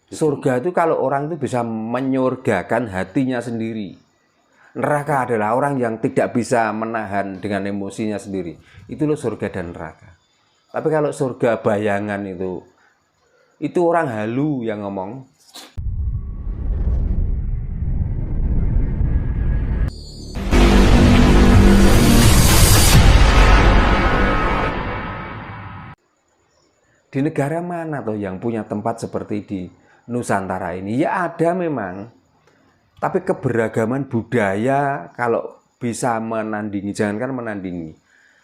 Surga itu kalau orang itu bisa menyurgakan hatinya sendiri. Neraka adalah orang yang tidak bisa menahan dengan emosinya sendiri. Itu loh surga dan neraka. Tapi kalau surga bayangan itu orang halu yang ngomong. Di negara mana tuh yang punya tempat seperti di Nusantara ini? Ya ada memang. Tapi keberagaman budaya kalau bisa menandingi, jangankan menandingi,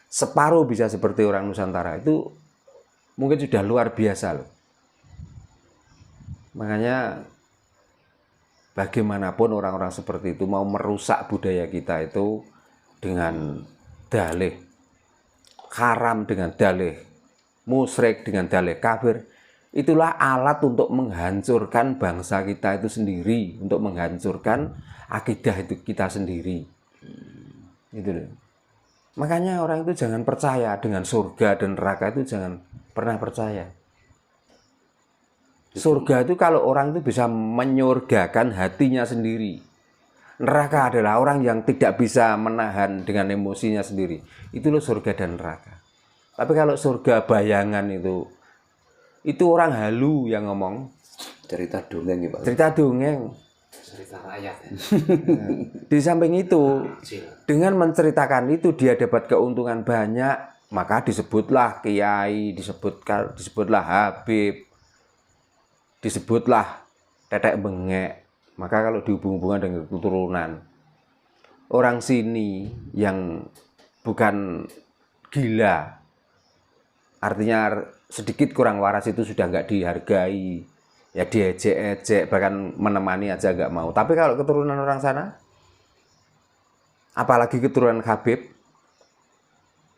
separuh bisa seperti orang Nusantara itu mungkin sudah luar biasa loh. Makanya bagaimanapun orang-orang seperti itu mau merusak budaya kita itu dengan dalih haram, dengan dalih musyrik, dengan dalih kafir, itulah alat untuk menghancurkan bangsa kita itu sendiri, untuk menghancurkan akidah itu kita sendiri. Gitu loh. Makanya orang itu jangan percaya dengan surga dan neraka, itu jangan pernah percaya. Surga itu kalau orang itu bisa menyurgakan hatinya sendiri. Neraka adalah orang yang tidak bisa menahan dengan emosinya sendiri. Itu loh surga dan neraka. Tapi kalau surga bayangan itu orang halu yang ngomong. Cerita dongeng ya Pak. Cerita dongeng. Cerita rakyat ya. Di samping itu, dengan menceritakan itu dia dapat keuntungan banyak, maka disebutlah kiai, disebutlah habib, disebutlah tetek bengek. Maka kalau dihubung-hubungkan dengan keturunan, orang sini yang bukan gila, artinya sedikit kurang waras itu sudah nggak dihargai, ya diejek-ejek, bahkan menemani aja nggak mau. Tapi kalau keturunan orang sana, apalagi keturunan Habib,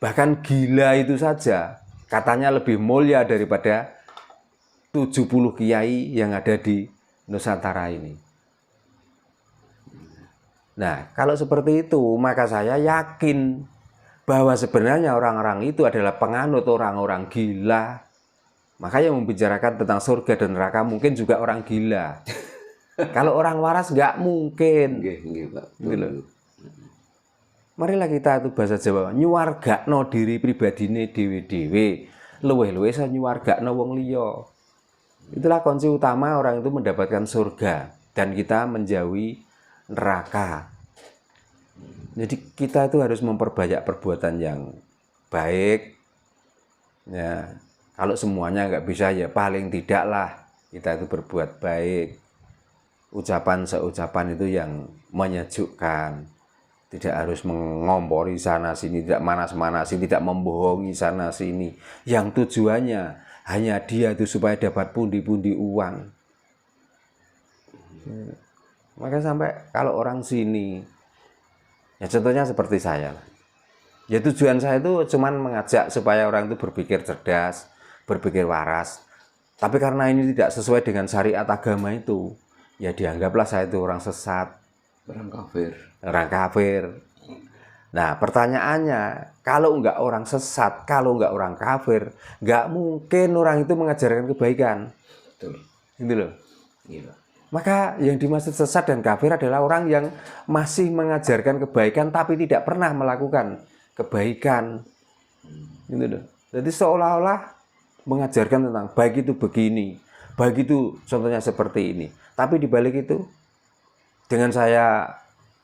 bahkan gila itu saja katanya lebih mulia daripada 70 kiai yang ada di Nusantara ini. Nah, kalau seperti itu, maka saya yakin bahwa sebenarnya orang-orang itu adalah penganut orang-orang gila. Maka yang membicarakan tentang surga dan neraka mungkin juga orang gila. Kalau orang waras nggak mungkin. Nggih, Pak. Gitu. Marilah kita itu bahasa Jawa, nyuwargakno diri pribadine dhewe-dhewe, luwih-luwih saya nyuwargakno wong liya. Itulah kunci utama orang itu mendapatkan surga dan kita menjauhi neraka. Jadi kita itu harus memperbanyak perbuatan yang baik. Ya, kalau semuanya nggak bisa ya paling tidaklah kita itu berbuat baik. Ucapan seucapan itu yang menyejukkan. Tidak harus mengompori sana sini, tidak manas-manasi, tidak membohongi sana sini. Yang tujuannya hanya dia itu supaya dapat pundi-pundi uang. Maka sampai kalau orang sini, ya contohnya seperti saya. Ya tujuan saya itu cuman mengajak supaya orang itu berpikir cerdas, berpikir waras. Tapi karena ini tidak sesuai dengan syariat agama itu, ya dianggaplah saya itu orang sesat, Orang kafir. orang kafir. Nah pertanyaannya, kalau enggak orang sesat, kalau enggak orang kafir, enggak mungkin orang itu mengajarkan kebaikan. Betul. Gitu loh. Iya. Maka yang dimaksud sesat dan kafir adalah orang yang masih mengajarkan kebaikan tapi tidak pernah melakukan kebaikan. Gitu loh. Jadi seolah-olah mengajarkan tentang baik itu begini, baik itu contohnya seperti ini. Tapi di balik itu, dengan saya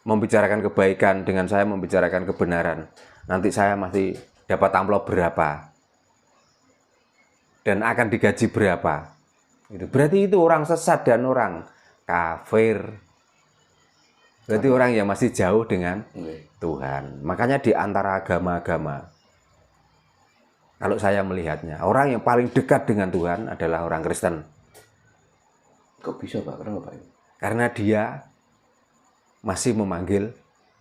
membicarakan kebaikan, dengan saya membicarakan kebenaran, nanti saya masih dapat amplop berapa dan akan digaji berapa. Gitu. Berarti itu orang sesat dan orang kafir. Berarti orang yang masih jauh dengan Tuhan. Makanya di antara agama-agama, kalau saya melihatnya, orang yang paling dekat dengan Tuhan adalah orang Kristen. Kok bisa Pak? Kenapa Pak? Karena dia masih memanggil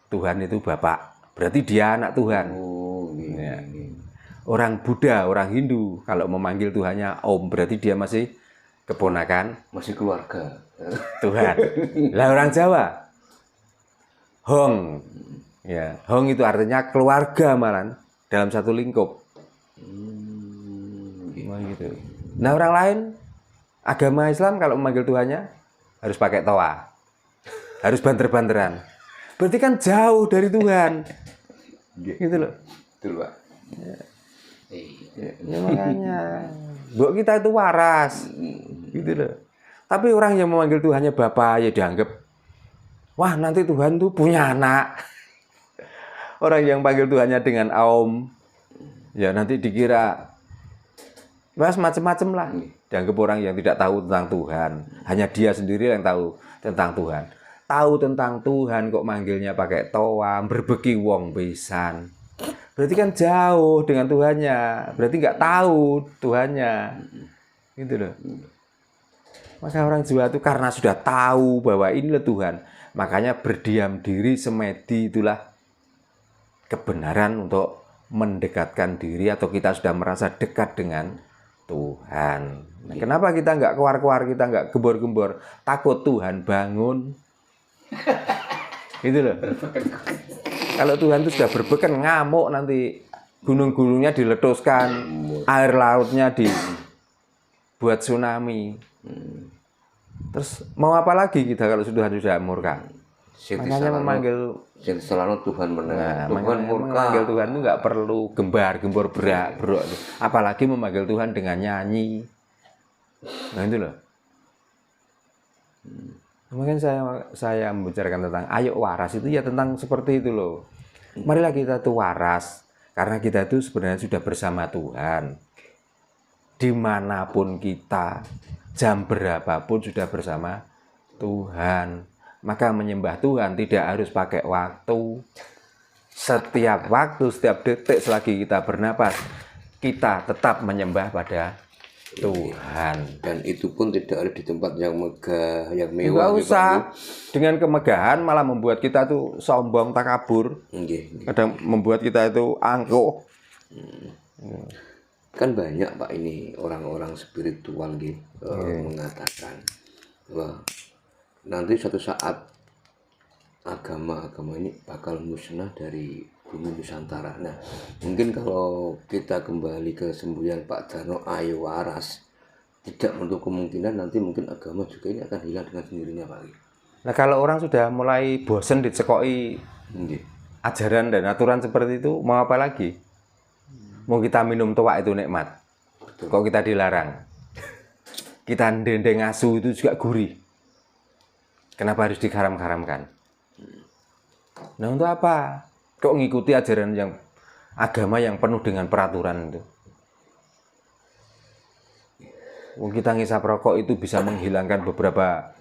Tuhan itu Bapak. Berarti dia anak Tuhan. Oh, iya. Ya. Orang Buddha, orang Hindu, kalau memanggil Tuhannya Om, berarti dia masih keponakan Masih keluarga. Tuhan. Lah orang Jawa, Hong. Ya, Hong itu artinya keluarga malah dalam satu lingkup. Gitu. Nah orang lain Agama Islam kalau memanggil Tuhannya harus pakai toa. Harus banter-banteran. Berarti kan jauh dari Tuhan. Gitu loh. Betul, Pak. Ya makanya. Mbok kita itu waras. Gitu loh. Tapi orang yang memanggil Tuhannya Bapa ya dianggap, wah nanti Tuhan tuh punya anak. Orang yang panggil Tuhannya dengan Om, ya nanti dikira mas macam-macam lah. Dianggap orang yang tidak tahu tentang Tuhan. Hanya dia sendiri yang tahu tentang Tuhan. Tahu tentang Tuhan kok manggilnya pakai toa, berbeki wong pisan. Berarti kan jauh dengan Tuhannya. Berarti nggak tahu Tuhannya. Gitu loh. Maka orang Jawa itu karena sudah tahu bahwa inilah Tuhan, makanya berdiam diri semedi itulah kebenaran untuk mendekatkan diri atau kita sudah merasa dekat dengan Tuhan. Nah, kenapa kita nggak keluar-keluar, kita nggak gembor-gembor? Takut Tuhan bangun. Gitu loh. Kalau Tuhan itu sudah berbeken, ngamuk nanti gunung-gunungnya diletuskan, air lautnya dibuat tsunami. Terus mau apa lagi kita kalau Tuhan sudah murka? Makanya memanggil selalu Tuhan benar. Tuhan murka. Memanggil Tuhan itu nggak perlu gembar-gembor berak. Apalagi memanggil Tuhan dengan nyanyi. Nah itu loh. Mungkin saya membicarakan tentang ayo waras itu ya tentang seperti itu loh. Marilah kita tuh waras karena kita itu sebenarnya sudah bersama Tuhan. Dimanapun kita, jam berapapun sudah bersama Tuhan. Maka menyembah Tuhan tidak harus pakai waktu. Setiap waktu, setiap detik selagi kita bernapas, kita tetap menyembah pada Tuhan. Dan itu pun tidak ada di tempat yang megah, yang mewah. Nggak usah. Dengan kemegahan malah membuat kita tuh sombong, takabur. Kadang membuat kita itu angkuh. Kan banyak Pak ini orang-orang spiritual gitu mengatakan bahwa nanti suatu saat agama-agama ini bakal musnah dari bumi Nusantara. Nah, mungkin kalau kita kembali ke semboyan Pak Darno ayo waras, tidak menutup kemungkinan nanti mungkin agama juga ini akan hilang dengan sendirinya Pak. Nah kalau orang sudah mulai bosen dicekoki ajaran dan aturan seperti itu, mau apa lagi? Mau kita minum tua itu nikmat. Kok kita dilarang? Kita ndendeng asu itu juga gurih. Kenapa harus diharam-haramkan? Nah untuk apa? Kok ngikuti ajaran yang agama yang penuh dengan peraturan itu? Kita ngisap rokok itu bisa menghilangkan beberapa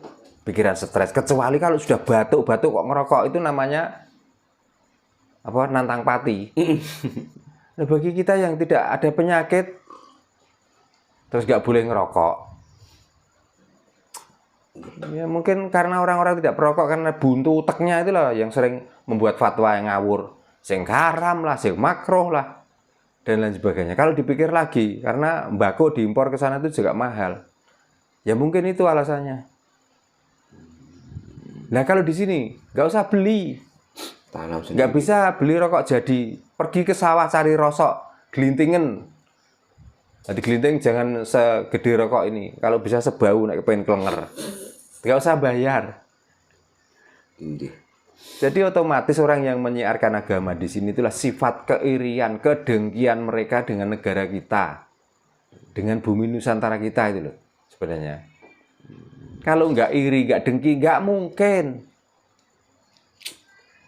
pikiran stres. Kecuali kalau sudah batuk-batuk kok ngerokok itu namanya apa? Nantang pati. Nah, bagi kita yang tidak ada penyakit terus nggak boleh ngerokok. Ya mungkin karena orang-orang tidak perokok karena buntu uteknya itulah yang sering membuat fatwa yang ngawur, sing haram lah, sing makruh lah dan lain sebagainya. Kalau dipikir lagi karena mbako diimpor ke sana itu juga mahal. Ya mungkin itu alasannya. Nah kalau di sini nggak usah beli, nggak bisa beli rokok jadi, pergi ke sawah cari rosok, gelintingen. Jadi gelinting jangan segede rokok ini. Kalau bisa sebau nek pengen klenger. Nggak usah bayar. Jadi otomatis orang yang menyiarkan agama di sini itulah sifat keirian, kedengkian mereka dengan negara kita, dengan bumi Nusantara kita itu loh sebenarnya. Kalau nggak iri, nggak dengki, nggak mungkin.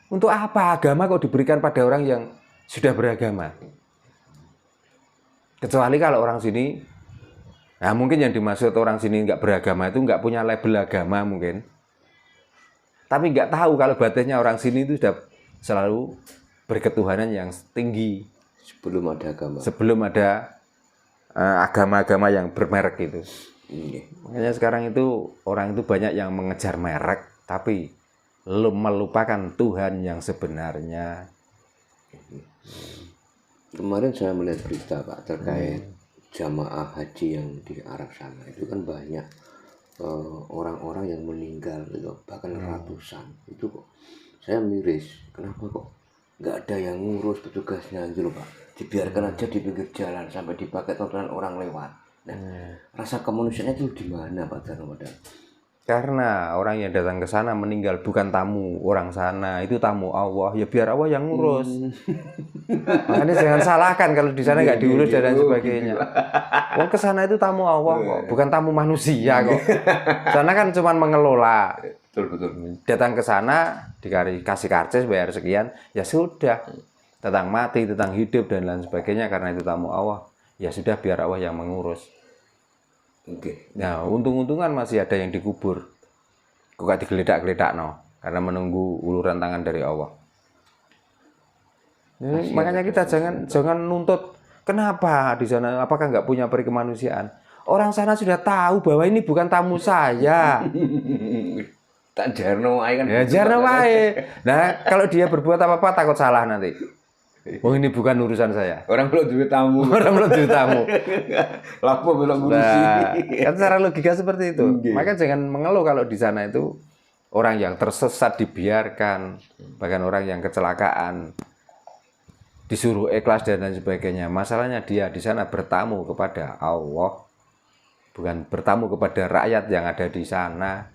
Untuk apa agama kok diberikan pada orang yang sudah beragama? Kecuali kalau orang sini, nah mungkin yang dimaksud orang sini nggak beragama itu nggak punya label agama mungkin. Tapi nggak tahu kalau batinnya orang sini itu sudah selalu berketuhanan yang tinggi. Sebelum ada agama. Sebelum ada agama-agama yang bermerek itu. Makanya sekarang itu orang itu banyak yang mengejar merek, tapi melupakan Tuhan yang sebenarnya. Kemarin saya melihat berita Pak terkait jamaah haji yang di Arab sana itu kan banyak orang-orang yang meninggal gitu, bahkan ratusan. Itu kok saya miris, kenapa kok nggak ada yang ngurus petugasnya gitu loh Pak? Dibiarkan aja di pinggir jalan sampai dipakai tontonan orang lewat. Nah, rasa kemanusiaan itu di mana Pak Darno? Karena orang yang datang ke sana meninggal bukan tamu orang sana, itu tamu Allah. Ya biar Allah yang ngurus. Makanya jangan salahkan kalau di sana nggak diurus dan lain sebagainya. Wong ke sana itu tamu Allah kok, bukan tamu manusia kok. Sana kan cuma mengelola. Betul. Datang ke sana dikasih karcis bayar sekian, ya sudah. Tentang mati, tentang hidup dan lain sebagainya karena itu tamu Allah. Ya sudah biar Allah yang mengurus. Oke. Nah, untung-untungan masih ada yang dikubur. Kok gak digeledak-geledak no, karena menunggu uluran tangan dari Allah. Jadi, makanya kita jangan nuntut kenapa di sana, apakah nggak punya perikemanusiaan? Orang sana sudah tahu bahwa ini bukan tamu saya. Tak jarno ae kan. Ya jarno wae. Nah, kalau dia berbuat apa-apa takut salah nanti. Oh ini bukan urusan saya. Orang belum duit tamu. Orang belum jadi tamu. Lapo belum ngurusi. Nah, kan secara logika seperti itu. Nggih. Maka jangan mengeluh kalau di sana itu orang yang tersesat dibiarkan, bahkan orang yang kecelakaan disuruh ikhlas dan lain sebagainya. Masalahnya dia di sana bertamu kepada Allah, bukan bertamu kepada rakyat yang ada di sana.